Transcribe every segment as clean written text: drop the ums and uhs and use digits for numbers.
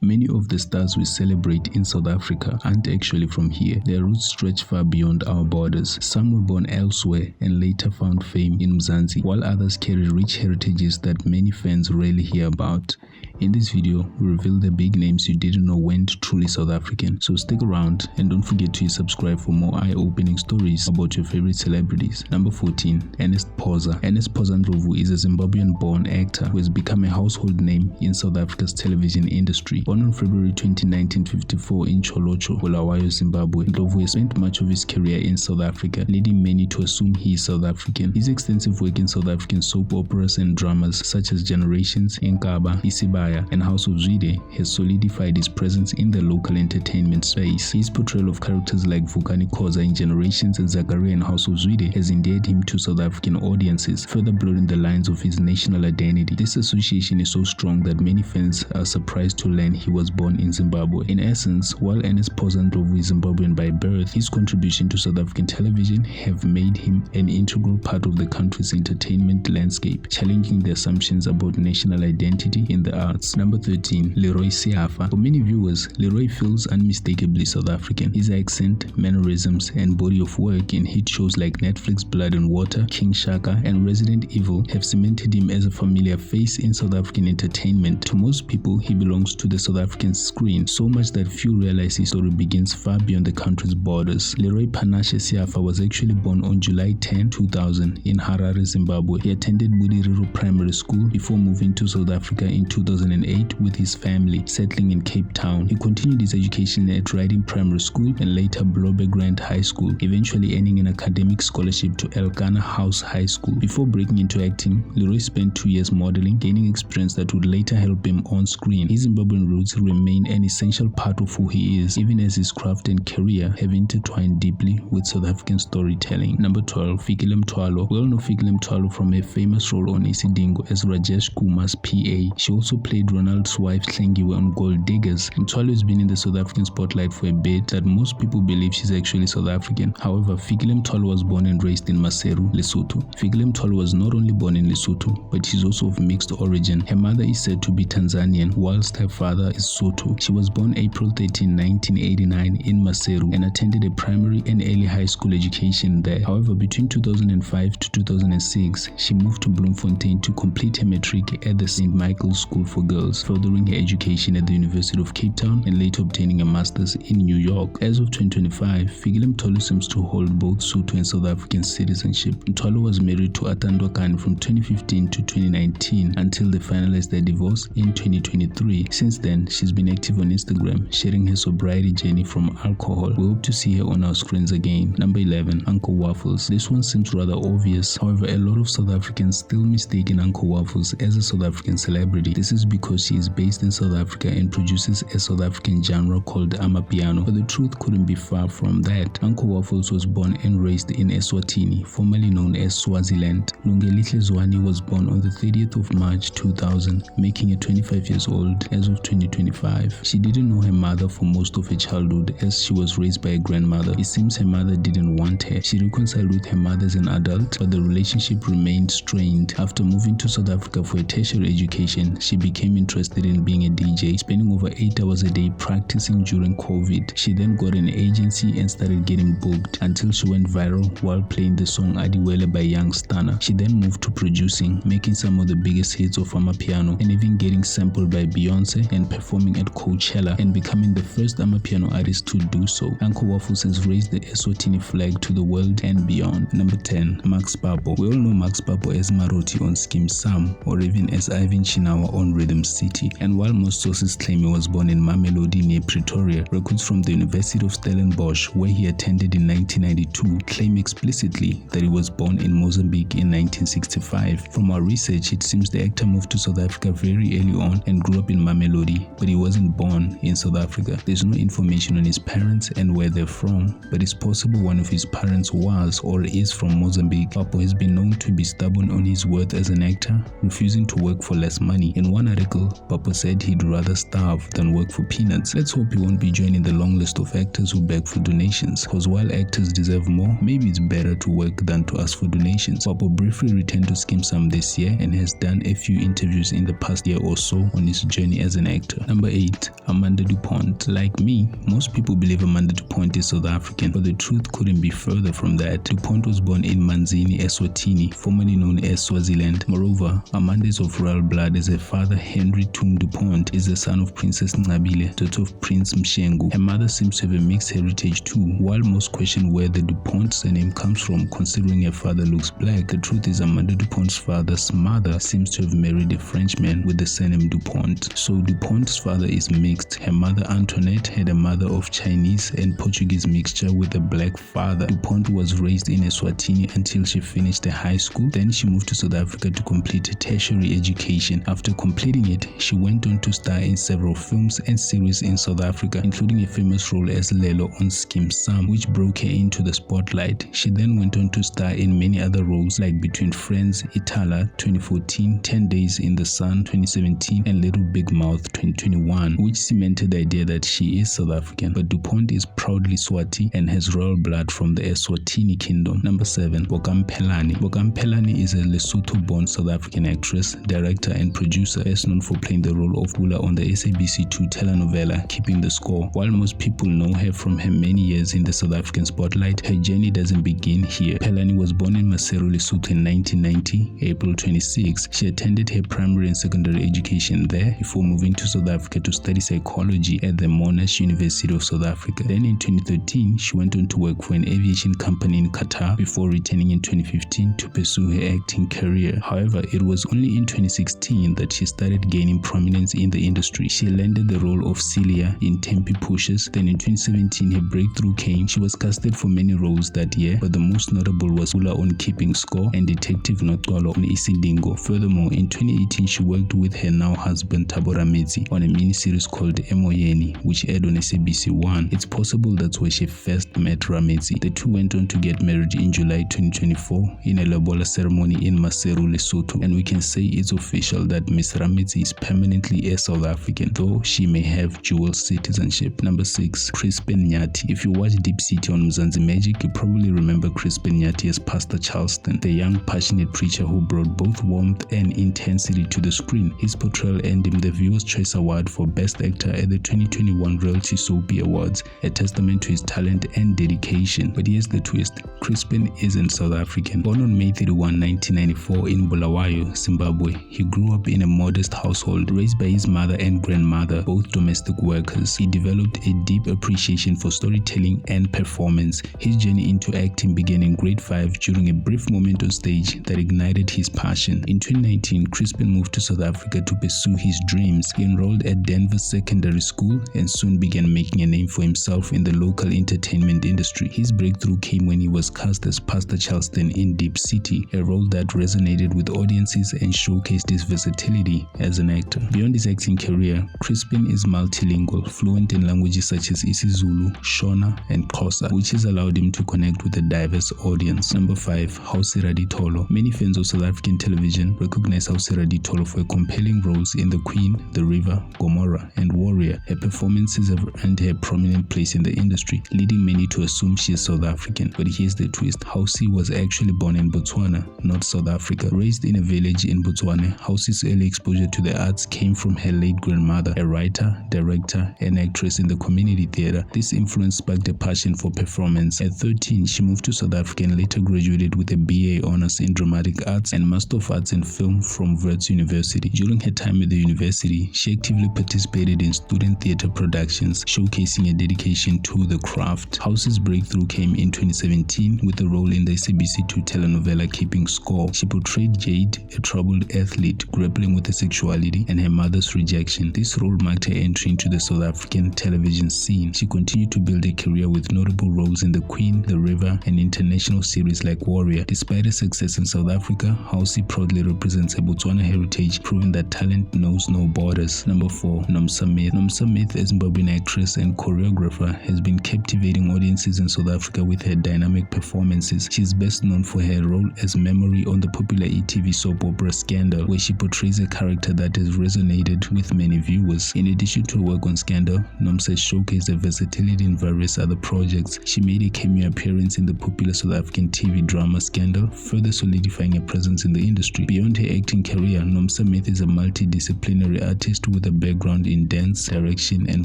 Many of the stars we celebrate in South Africa aren't actually from here. Their roots stretch far beyond our borders. Some were born elsewhere and later found fame in Mzansi, while others carry rich heritages that many fans rarely hear about. In this video, we reveal the big names you didn't know weren't truly South African. So stick around and don't forget to subscribe for more eye-opening stories about your favorite celebrities. Number 14. Ernest Poza. Ernest Poza Ndlovu is a Zimbabwean-born actor who has become a household name in South Africa's television industry. Born on February 20, 1954 in Cholocho, Bulawayo, Zimbabwe, Ndlovu has spent much of his career in South Africa, leading many to assume he is South African. His extensive work in South African soap operas and dramas such as Generations, Inkaba, Isibaya, and House of Zwide has solidified his presence in the local entertainment space. His portrayal of characters like Vukani Khoza in Generations and Zakaria in House of Zwide has endeared him to South African audiences, further blurring the lines of his national identity. This association is so strong that many fans are surprised to learn he was born in Zimbabwe. In essence, while Ernest Poza Ndlovu is Zimbabwean by birth, his contribution to South African television have made him an integral part of the country's entertainment landscape, challenging the assumptions about national identity in the arts. Number 13. Leroy Siafa. For many viewers, Leroy feels unmistakably South African. His accent, mannerisms, and body of work in hit shows like Netflix Blood and Water, King Shaka, and Resident Evil have cemented him as a familiar face in South African entertainment. To most people, he belongs to the South African screen, so much that few realize his story begins far beyond the country's borders. Leroy Panashe Siafa was actually born on July 10, 2000 in Harare, Zimbabwe. He attended Budiriro Primary School before moving to South Africa in 2008 with his family, settling in Cape Town. He continued his education at Riding Primary School and later Blobe Grant High School, eventually earning an academic scholarship to Elkanah House High School. Before breaking into acting, Leroy spent 2 years modeling, gaining experience that would later help him on screen. His Zimbabwean roots remain an essential part of who he is, even as his craft and career have intertwined deeply with South African storytelling. Number 12. Fikile Mthwalo. We all know Fikile Mthwalo from her famous role on Isidingo as Rajesh Kumar's PA. She also played Ronald's wife Hlengiwe on Gold Diggers. Mthwalo has been in the South African spotlight for a bit that most people believe she's actually South African. However, Fikile Mthwalo was born and raised in Maseru, Lesotho. Fikile Mthwalo was not only born in Lesotho, but she's also of mixed origin. Her mother is said to be Tanzanian, whilst her father is Sotho. She was born April 13, 1989 in Maseru and attended a primary and early high school education there. However, between 2005 to 2006, she moved to Bloemfontein to complete her matric at the St. Michael's School for Girls, furthering her education at the University of Cape Town and later obtaining a master's in New York. As of 2025, Fikile Mthwalo seems to hold both Sotho and South African citizenship. Mthwalo was married to Atandwa Kani from 2015 to 2019 until they finalized their divorce in 2023. Since then, she's been active on Instagram, sharing her sobriety journey from alcohol. We hope to see her on our screens again. Number 11. Uncle Waffles. This one seems rather obvious. However, a lot of South Africans still mistaken Uncle Waffles as a South African celebrity. This is because she is based in South Africa and produces a South African genre called Amapiano. But the truth couldn't be far from that. Uncle Waffles was born and raised in Eswatini, formerly known as Swaziland. Lungelihle Zwane was born on the 30th of March 2000, making her 25 years old as of 2025. She didn't know her mother for most of her childhood as she was raised by a grandmother. It seems her mother didn't want her. She reconciled with her mother as an adult, but the relationship remained strained. After moving to South Africa for a tertiary education, she became interested in being a DJ, spending over 8 hours a day practicing during COVID. She then got an agency and started getting booked until she went viral while playing the song Adiwele by Young Stunner. She then moved to producing, making some of the biggest hits of Amapiano and even getting sampled by Beyonce and performing at Coachella and becoming the first Amapiano artist to do so. Uncle Waffles has raised the Eswatini flag to the world and beyond. Number 10. Max Papo. We all know Max Papo as Maroti on Skim Sam or even as Ivan Chinawa on Rhythm City. And while most sources claim he was born in Mamelodi near Pretoria, records from the University of Stellenbosch, where he attended in 1992, claim explicitly that he was born in Mozambique in 1965. From our research, it seems the actor moved to South Africa very early on and grew up in Mamelodi, but he wasn't born in South Africa. There's no information on his parents and where they're from, but it's possible one of his parents was or is from Mozambique. Papo has been known to be stubborn on his worth as an actor, refusing to work for less money. In one article, Papa said he'd rather starve than work for peanuts. Let's hope he won't be joining the long list of actors who beg for donations, cause while actors deserve more, maybe it's better to work than to ask for donations. Papa briefly returned to Skeem Saam this year and has done a few interviews in the past year or so on his journey as an actor. Number 8. Amanda DuPont. Like me, most people believe Amanda DuPont is South African, but the truth couldn't be further from that. DuPont was born in Mzansi, Eswatini, formerly known as Swaziland. Moreover, Amanda is of royal blood as her father, Henry Tum DuPont, is the son of Princess Nabile, daughter of Prince Mshengu. Her mother seems to have a mixed heritage too. While most question where the DuPont surname comes from, considering her father looks black, the truth is Amanda DuPont's father's mother seems to have married a Frenchman with the surname DuPont. So DuPont's father is mixed. Her mother Antoinette had a mother of Chinese and Portuguese mixture with a black father. DuPont was raised in Eswatini until she finished her high school. Then she moved to South Africa to complete a tertiary education. After completing it, she went on to star in several films and series in South Africa, including a famous role as Lelo on Skeem Saam, which broke her into the spotlight. She then went on to star in many other roles like Between Friends, Itala 2014, 10 Days in the Sun 2017, and Little Big Mouth 2021, which cemented the idea that she is South African. But DuPont is proudly Swati and has royal blood from the Eswatini kingdom. Number 7. Bokampelani. Bokampelani is a Lesotho-born South African actress, director, and producer, best known for playing the role of Ula on the SABC2 telenovela Keeping the Score. While most people know her from her many years in the South African spotlight, her journey doesn't begin here. Pelani was born in Maseru, Lesotho in 1990, April 26. She attended her primary and secondary education there before moving to South Africa to study psychology at the Monash University of South Africa. Then in 2013, she went on to work for an aviation company in Qatar before returning in 2015 to pursue her acting career. However, it was only in 2016 that she started gaining prominence in the industry. She landed the role of Celia in Tempe Pushes. Then in 2017, her breakthrough came. She was casted for many roles that year, but the most notable was Ula on Keeping Score and Detective Notolo on Isidingo. Furthermore, in 2018, she worked with her now husband Thabo Rametsi on a miniseries called Emoyeni, which aired on SABC1. It's possible that's where she first met Rametsi. The two went on to get married in July 2024 in a lobola ceremony in Maseru, Lesotho, and we can say it's official that Miss Rametsi is permanently a South African, though she may have dual citizenship. Number 6. Crispin Nyati. If you watch Deep City on Mzansi Magic, you probably remember Crispin Nyati as Pastor Charleston, the young passionate preacher who brought both warmth and intensity to the screen. His portrayal earned him the Viewers' Choice Award for Best Actor at the 2021 Reality Soapy Awards, a testament to his talent and dedication. But here's the twist. Crispin isn't South African. Born on May 31, 1994 in Bulawayo, Zimbabwe, he grew up in a modest household, raised by his mother and grandmother, both domestic workers. He developed a deep appreciation for storytelling and performance. His journey into acting began in grade 5 during a brief moment on stage that ignited his passion. In 2019, Crispin moved to South Africa to pursue his dreams. He enrolled at Denver Secondary School and soon began making a name for himself in the local entertainment industry. His breakthrough came when he was cast as Pastor Charleston in Deep City, a role that resonated with audiences and showcased his versatility as an actor. Beyond his acting career, Crispin is multilingual, fluent in languages such as isiZulu, Shona, and Xhosa, which has allowed him to connect with a diverse audience. Number 5. Hausi Raditolo. Many fans of South African television recognize Hausi Raditolo for compelling roles in The Queen, The River, Gomorrah, and Warrior. Her performances have earned her a prominent place in the industry, leading many to assume she is South African. But here's the twist. Hausi was actually born in Botswana, not South Africa. Raised in a village in Botswana, Hausi's early exposure to the arts came from her late grandmother, a writer, director, and actress in the community theater. This influence sparked a passion for performance. At 13, she moved to South Africa and later graduated with a BA honors in dramatic arts and Master of Arts in film from Wits University. During her time at the university, she actively participated in student theater productions, showcasing a dedication to the craft. Hausi's breakthrough came in 2017 with a role in the SABC2 telenovela Keeping Score. She portrayed Jade, a troubled athlete grappling with her sexuality and her mother's rejection. This role marked her entry into the South African television scene. She continued to build a career with notable roles in The Queen, The River, and international series like Warrior. Despite her success in South Africa, Hausi proudly represents her Botswana heritage, proving that talent knows no borders. Number 4. Nomsamith. Nomsamith, a Zimbabwean actress and choreographer, has been captivating audiences in South Africa with her dynamic performances. She is best known for her role as Memory on the popular e.tv soap opera Scandal, where she portrays a character character that has resonated with many viewers. In addition to her work on Scandal, Nomsa showcased her versatility in various other projects. She made a cameo appearance in the popular South African TV drama Scandal, further solidifying her presence in the industry. Beyond her acting career, Nomsa Meth is a multidisciplinary artist with a background in dance, direction, and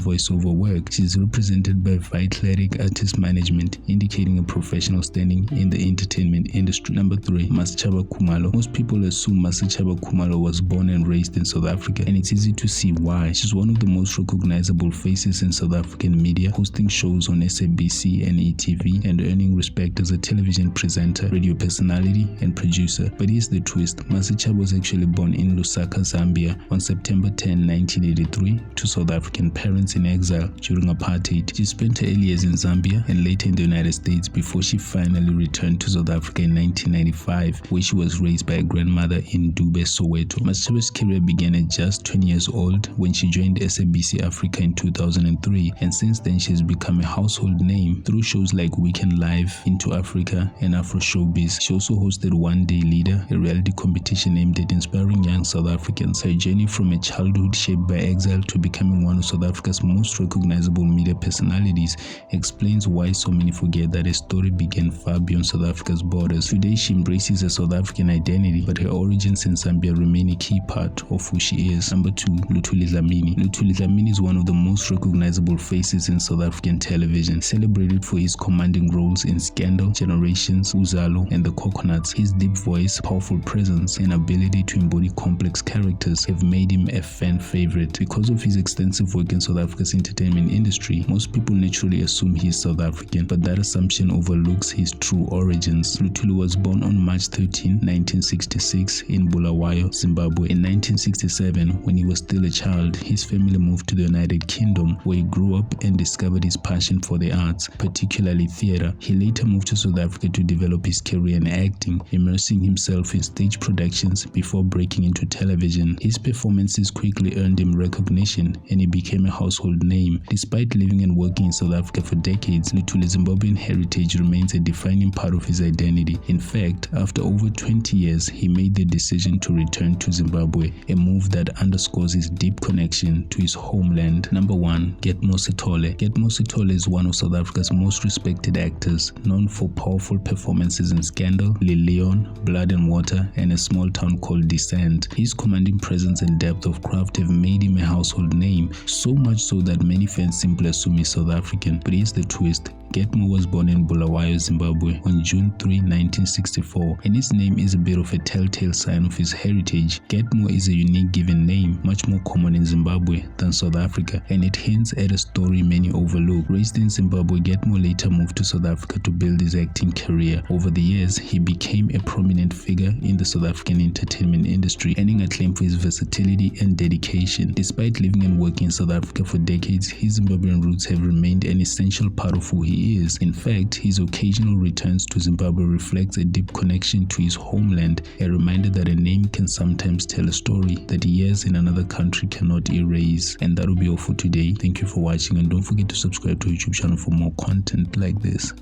voiceover work. She is represented by Vitalatic Artist Management, indicating a professional standing in the entertainment industry. Number 3. Masechaba Khumalo. Most people assume Masechaba Khumalo was born and raised in South Africa, and it's easy to see why. She's one of the most recognizable faces in South African media, hosting shows on SABC and ETV and earning respect as a television presenter, radio personality, and producer. But here's the twist. Masechaba was actually born in Lusaka, Zambia on September 10, 1983 to South African parents in exile during apartheid. She spent her early years in Zambia and later in the United States before she finally returned to South Africa in 1995, where she was raised by a grandmother in Dube, Soweto. Masechaba's career began at just 20 years old when she joined SABC Africa in 2003, and since then she has become a household name through shows like Weekend Live, Into Africa, and Afro Showbiz. She also hosted One Day Leader, a reality competition aimed at inspiring young South Africans. Her journey from a childhood shaped by exile to becoming one of South Africa's most recognizable media personalities explains why so many forget that her story began far beyond South Africa's borders. Today she embraces a South African identity, but her origins in Zambia remain a key part of who she is. Number 2. Luthuli Dlamini. Luthuli Dlamini is one of the most recognizable faces in South African television, celebrated for his commanding roles in Scandal, Generations, Uzalo, and The Coconuts. His deep voice, powerful presence, and ability to embody complex characters have made him a fan favorite. Because of his extensive work in South Africa's entertainment industry, most people naturally assume he is South African, but that assumption overlooks his true origins. Luthuli was born on March 13, 1966 in Bulawayo, Zimbabwe. In 1967, when he was still a child, his family moved to the United Kingdom, where he grew up and discovered his passion for the arts, particularly theatre. He later moved to South Africa to develop his career in acting, immersing himself in stage productions before breaking into television. His performances quickly earned him recognition, and he became a household name. Despite living and working in South Africa for decades, Luthuli's Zimbabwean heritage remains a defining part of his identity. In fact, after over 20 years, he made the decision to return to Zimbabwe, a move that underscores his deep connection to his homeland. Number 1. Getmo Sithole. Getmo Sithole is one of South Africa's most respected actors, known for powerful performances in Scandal, Leon, Blood and Water, and A Small Town Called Descent. His commanding presence and depth of craft have made him a household name, so much so that many fans simply assume he's South African. But here's the twist. Getmo was born in Bulawayo, Zimbabwe on June 3, 1964, and his name is a bit of a telltale sign of his heritage. Getmo is a unique given name, much more common in Zimbabwe than South Africa, and it hints at a story many overlook. Raised in Zimbabwe, Getmo later moved to South Africa to build his acting career. Over the years, he became a prominent figure in the South African entertainment industry, earning acclaim for his versatility and dedication. Despite living and working in South Africa for decades, his Zimbabwean roots have remained an essential part of who he is. In fact, his occasional returns to Zimbabwe reflects a deep connection to his homeland, a reminder that a name can sometimes tell a story that years in another country cannot erase. And that will be all for today. Thank you for watching, and don't forget to subscribe to our YouTube channel for more content like this.